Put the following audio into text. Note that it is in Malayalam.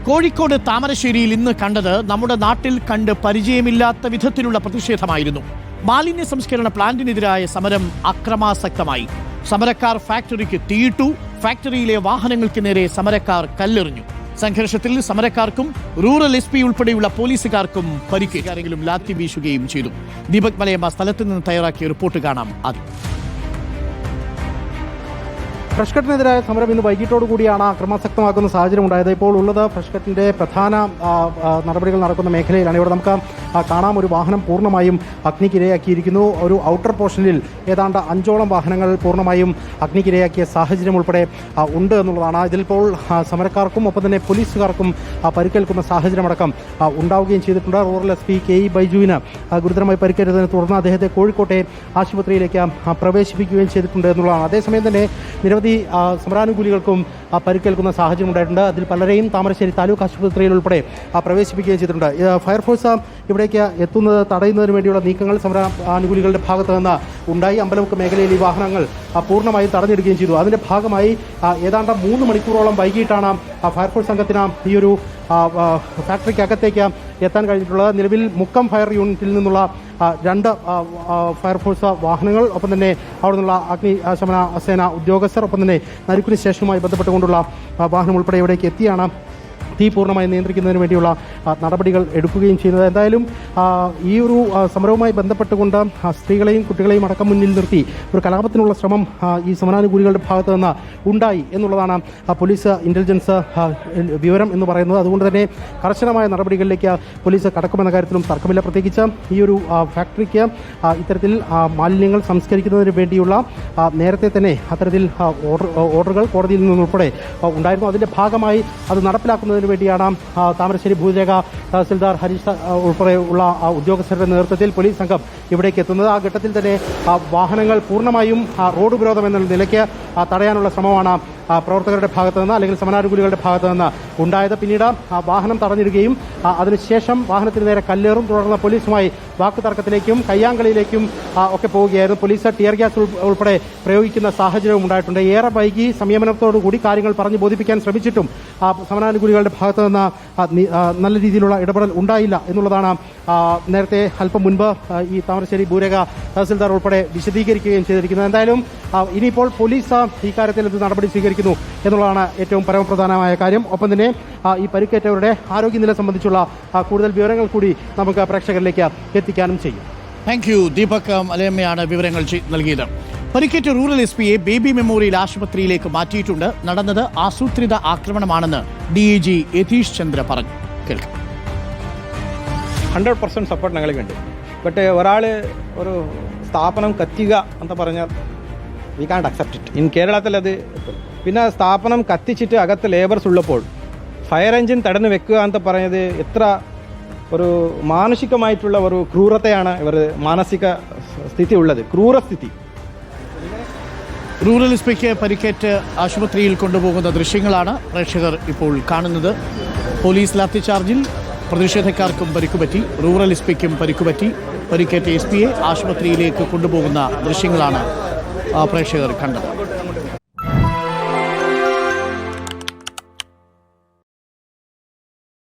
കോഴിക്കോട് താമരശ്ശേരിയിൽ ഇന്ന് കണ്ടത് നമ്മുടെ നാട്ടിൽ കണ്ട് പരിചയമില്ലാത്ത വിധത്തിലുള്ള പ്രതിഷേധമായിരുന്നു. മാലിന്യ സംസ്കരണ പ്ലാന്റിനെതിരായ സമരം അക്രമാസക്തമായി. സമരക്കാർ ഫാക്ടറിക്ക് തീയിട്ടു. ഫാക്ടറിയിലെ വാഹനങ്ങൾക്ക് നേരെ സമരക്കാർ കല്ലെറിഞ്ഞു. സംഘർഷത്തിൽ സമരക്കാർക്കും റൂറൽ SP ഉൾപ്പെടെയുള്ള പോലീസുകാർക്കും പരിക്കേറ്റു. ആരെങ്കിലും ലാത്തി വീശുകയും ചെയ്തു. ദീപക് മലയമ്മ സ്ഥലത്ത് നിന്ന് തയ്യാറാക്കിയ റിപ്പോർട്ട് കാണാം. ആദ്യം ഫ്രഷ്കട്ടിനെതിരായ സമരം ഇന്ന് വൈകിട്ടോടുകൂടിയാണ് അക്രമാസക്തമാക്കുന്ന സാഹചര്യം ഉണ്ടായത്. ഇപ്പോൾ ഉള്ളത് ഫ്രഷ്കട്ടിന്റെ പ്രധാന നടപടികൾ നടക്കുന്ന മേഖലയിലാണ്. ഇവിടെ നമുക്ക് കാണാം, ഒരു വാഹനം പൂർണ്ണമായും അഗ്നിക്കിരയാക്കിയിരിക്കുന്നു. ഒരു ഔട്ടർ പോർഷനിൽ ഏതാണ്ട് 5ഓളം വാഹനങ്ങൾ പൂർണ്ണമായും അഗ്നിക്കിരയാക്കിയ സാഹചര്യം ഉൾപ്പെടെ ഉണ്ട് എന്നുള്ളതാണ്. ഇതിലിപ്പോൾ സമരക്കാർക്കും ഒപ്പം തന്നെ പോലീസുകാർക്കും പരിക്കേൽക്കുന്ന സാഹചര്യമടക്കം ഉണ്ടാവുകയും ചെയ്തിട്ടുണ്ട്. റൂറൽ SP KE ബൈജുവിന് ഗുരുതരമായി പരിക്കേറ്റതിനെ തുടർന്ന് അദ്ദേഹത്തെ കോഴിക്കോട്ടെ ആശുപത്രിയിലേക്ക് പ്രവേശിപ്പിക്കുകയും ചെയ്തിട്ടുണ്ട് എന്നുള്ളതാണ്. അതേസമയം തന്നെ നിരവധി സമരാനുകൂലികൾക്കും പരിക്കേൽക്കുന്ന സാഹചര്യം ഉണ്ടായിട്ടുണ്ട്. അതിൽ പലരെയും താമരശ്ശേരി താലൂക്ക് ആശുപത്രിയിൽ ഉൾപ്പെടെ പ്രവേശിപ്പിക്കുകയും ചെയ്തിട്ടുണ്ട്. ഫയർഫോഴ്സ് ഇവിടേക്ക് എത്തുന്നത് തടയുന്നതിന് വേണ്ടിയുള്ള നീക്കങ്ങൾ സമരാനുകൂലികളുടെ ഭാഗത്ത് നിന്ന് ഉണ്ടായി. അമ്പലമുക്ക് മേഖലയിൽ ഈ വാഹനങ്ങൾ പൂർണ്ണമായും തടഞ്ഞിടുകയും ചെയ്തു. അതിൻ്റെ ഭാഗമായി ഏതാണ്ട് 3 മണിക്കൂറോളം വൈകിട്ടാണ് ഫയർഫോഴ്സ് സംഘത്തിന് ഈ ഒരു ഫാക്ടറിക്കകത്തേക്ക് എത്താൻ കഴിഞ്ഞിട്ടുള്ളത്. നിലവിൽ മുക്കം ഫയർ യൂണിറ്റിൽ നിന്നുള്ള 2 ഫയർഫോഴ്സ് വാഹനങ്ങൾ, ഒപ്പം തന്നെ അവിടെ നിന്നുള്ള അഗ്നിശമന സേന ഉദ്യോഗസ്ഥർ, ഒപ്പം തന്നെ നരുക്കുനി സ്റ്റേഷനുമായി ബന്ധപ്പെട്ടുകൊണ്ടുള്ള വാഹനം ഉൾപ്പെടെ ഇവിടേക്ക് എത്തിയാണ് തീ പൂർണ്ണമായി നിയന്ത്രിക്കുന്നതിന് വേണ്ടിയുള്ള നടപടികൾ എടുക്കുകയും ചെയ്യുന്നത്. എന്തായാലും ഈ ഒരു സമരവുമായി ബന്ധപ്പെട്ടുകൊണ്ട് സ്ത്രീകളെയും കുട്ടികളെയും അടക്കം മുന്നിൽ നിർത്തി ഒരു കലാപത്തിനുള്ള ശ്രമം ഈ സമരാനുകൂലികളുടെ ഭാഗത്തു നിന്ന് ഉണ്ടായി എന്നുള്ളതാണ് പോലീസ് ഇന്റലിജൻസ് വിവരം എന്ന് പറയുന്നത്. അതുകൊണ്ട് തന്നെ കർശനമായ നടപടികളിലേക്ക് പോലീസ് കടക്കുമെന്ന കാര്യത്തിലും തർക്കമില്ല. പ്രത്യേകിച്ച് ഈ ഒരു ഫാക്ടറിക്ക് ഇത്തരത്തിൽ മാലിന്യങ്ങൾ സംസ്കരിക്കുന്നതിന് വേണ്ടിയുള്ള നേരത്തെ തന്നെ അത്തരത്തിൽ ഓർഡറുകൾ കോടതിയിൽ നിന്നുൾപ്പെടെ ഉണ്ടായിരുന്നു. അതിൻ്റെ ഭാഗമായി അത് നടപ്പിലാക്കുന്നതിന് വേണ്ടിയാണ് താമരശ്ശേരി ഭൂരേഖ തഹസിൽദാർ ഹരീഷ് ഉൾപ്പെടെയുള്ള ഉദ്യോഗസ്ഥരുടെ നേതൃത്വത്തിൽ പോലീസ് സംഘം ഇവിടേക്ക് എത്തുന്നത്. ആ ഘട്ടത്തിൽ തന്നെ വാഹനങ്ങൾ പൂർണ്ണമായും റോഡ് ഉപരോധം എന്ന നിലയ്ക്ക് തടയാനുള്ള ശ്രമമാണ് പ്രവർത്തകരുടെ ഭാഗത്തു നിന്ന്, അല്ലെങ്കിൽ സമരാനുകൂലികളുടെ ഭാഗത്തു നിന്ന് ഉണ്ടായത്. പിന്നീട് വാഹനം തടഞ്ഞിടുകയും അതിനുശേഷം വാഹനത്തിന് നേരെ കല്ലേറും, തുടർന്ന് പോലീസുമായി വാക്കുതർക്കത്തിലേക്കും കയ്യാങ്കളിയിലേക്കും ഒക്കെ പോവുകയായിരുന്നു. പോലീസ് ടിയർ ഗ്യാസ് ഉൾപ്പെടെ പ്രയോഗിക്കുന്ന സാഹചര്യവും ഉണ്ടായിട്ടുണ്ട്. ഏറെ വൈകി സംയമനത്തോടുകൂടി കാര്യങ്ങൾ പറഞ്ഞു ബോധിപ്പിക്കാൻ ശ്രമിച്ചിട്ടും സമരാനുകൂലികളുടെ ഭാഗത്തു നിന്ന് നല്ല രീതിയിലുള്ള ഇടപെടൽ ഉണ്ടായില്ല എന്നുള്ളതാണ് നേരത്തെ അല്പം മുൻപ് ഈ താമരശ്ശേരി ഭൂരേഖ തഹസിൽദാർ ഉൾപ്പെടെ വിശദീകരിക്കുകയും ചെയ്തിരിക്കുന്നത്. എന്തായാലും ഇനിയിപ്പോൾ പോലീസ് ഈ കാര്യത്തിൽ എന്ത് നടപടി സ്വീകരിക്കുന്നു എന്നുള്ളതാണ് ഏറ്റവും പരമപ്രധാനമായ കാര്യം. ഒപ്പം തന്നെ ഈ പരിക്കേറ്റവരുടെ ആരോഗ്യനില സംബന്ധിച്ചുള്ള കൂടുതൽ വിവരങ്ങൾ കൂടി നമുക്ക് പ്രേക്ഷകരിലേക്ക് എത്തിക്കാനും ചെയ്യും. Thank you. ദീപക് മലയമ്മയാണ് വിവരങ്ങൾ നൽകിയത്. പരിക്കേറ്റ റൂറൽ SPയെ ബേബി മെമ്മോറിയൽ ആശുപത്രിയിലേക്ക് മാറ്റിയിട്ടുണ്ട്. നടന്നത് ആസൂത്രിത ആക്രമണമാണെന്ന് DIG യതീഷ് ചന്ദ്ര പറഞ്ഞു. കേൾക്കാം. 100% സപ്പോർട്ട് ഞങ്ങൾക്കുണ്ട്. ബട്ട് ഒരാൾ ഒരു സ്ഥാപനം കത്തിക്കുക എന്ന് പറഞ്ഞാൽ വി കാണ്ട് അക്സെപ്റ്റ് ഇറ്റ്. ഇൻ കേരളത്തിൽ അത് പിന്നെ സ്ഥാപനം കത്തിച്ചിട്ട് അകത്ത് ലേബേഴ്സ് ഉള്ളപ്പോൾ ഫയർ എഞ്ചിൻ തടഞ്ഞു വെക്കുക എന്ന് പറഞ്ഞത് എത്ര ഒരു മാനസികമായിട്ടുള്ള ഒരു ക്രൂരതയാണ് ഇവർ മാനസിക സ്ഥിതി ഉള്ളത്, ക്രൂരസ്ഥിതി. റൂറൽ SPയ്ക്ക് പരിക്കേറ്റ് ആശുപത്രിയിൽ കൊണ്ടുപോകുന്ന ദൃശ്യങ്ങളാണ് പ്രേക്ഷകർ ഇപ്പോൾ കാണുന്നത്. പോലീസ് ലാത്തിചാർജിൽ പ്രതിഷേധക്കാർക്കും പരിക്കുപറ്റി, റൂറൽ SPയ്ക്കും പരിക്കുപറ്റി. പരിക്കേറ്റ SPയെ ആശുപത്രിയിലേക്ക് കൊണ്ടുപോകുന്ന ദൃശ്യങ്ങളാണ് പ്രേക്ഷകർ കണ്ടത്.